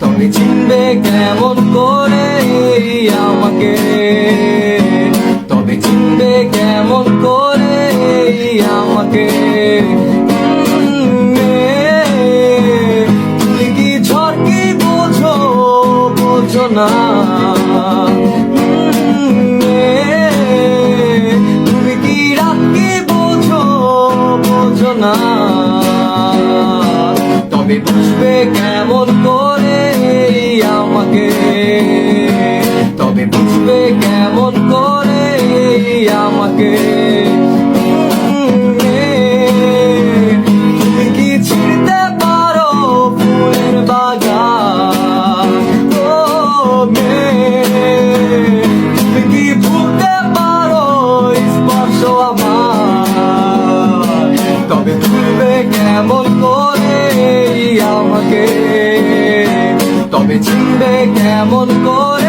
তবে চিনবে কেমন করে আমাকে, তবে চিনবে কেমন করে আমাকে। তুমি কি ঝড় কি বোঝো, বোঝো না। তুমি কি রাত কি বোঝো, বোঝো না। তবে বুঝবে কেমন করে আমাকে, তবে বুঝবে কেমন করে আমাকে। তুমি কি ছিঁড়তে পারো ফুলের বাগান, ও তুমি কি ভুলতে পারো স্পর্শ আমার। তবে ভুলবে কেমন করে আমাকে, তবে চিনবে কেমন করে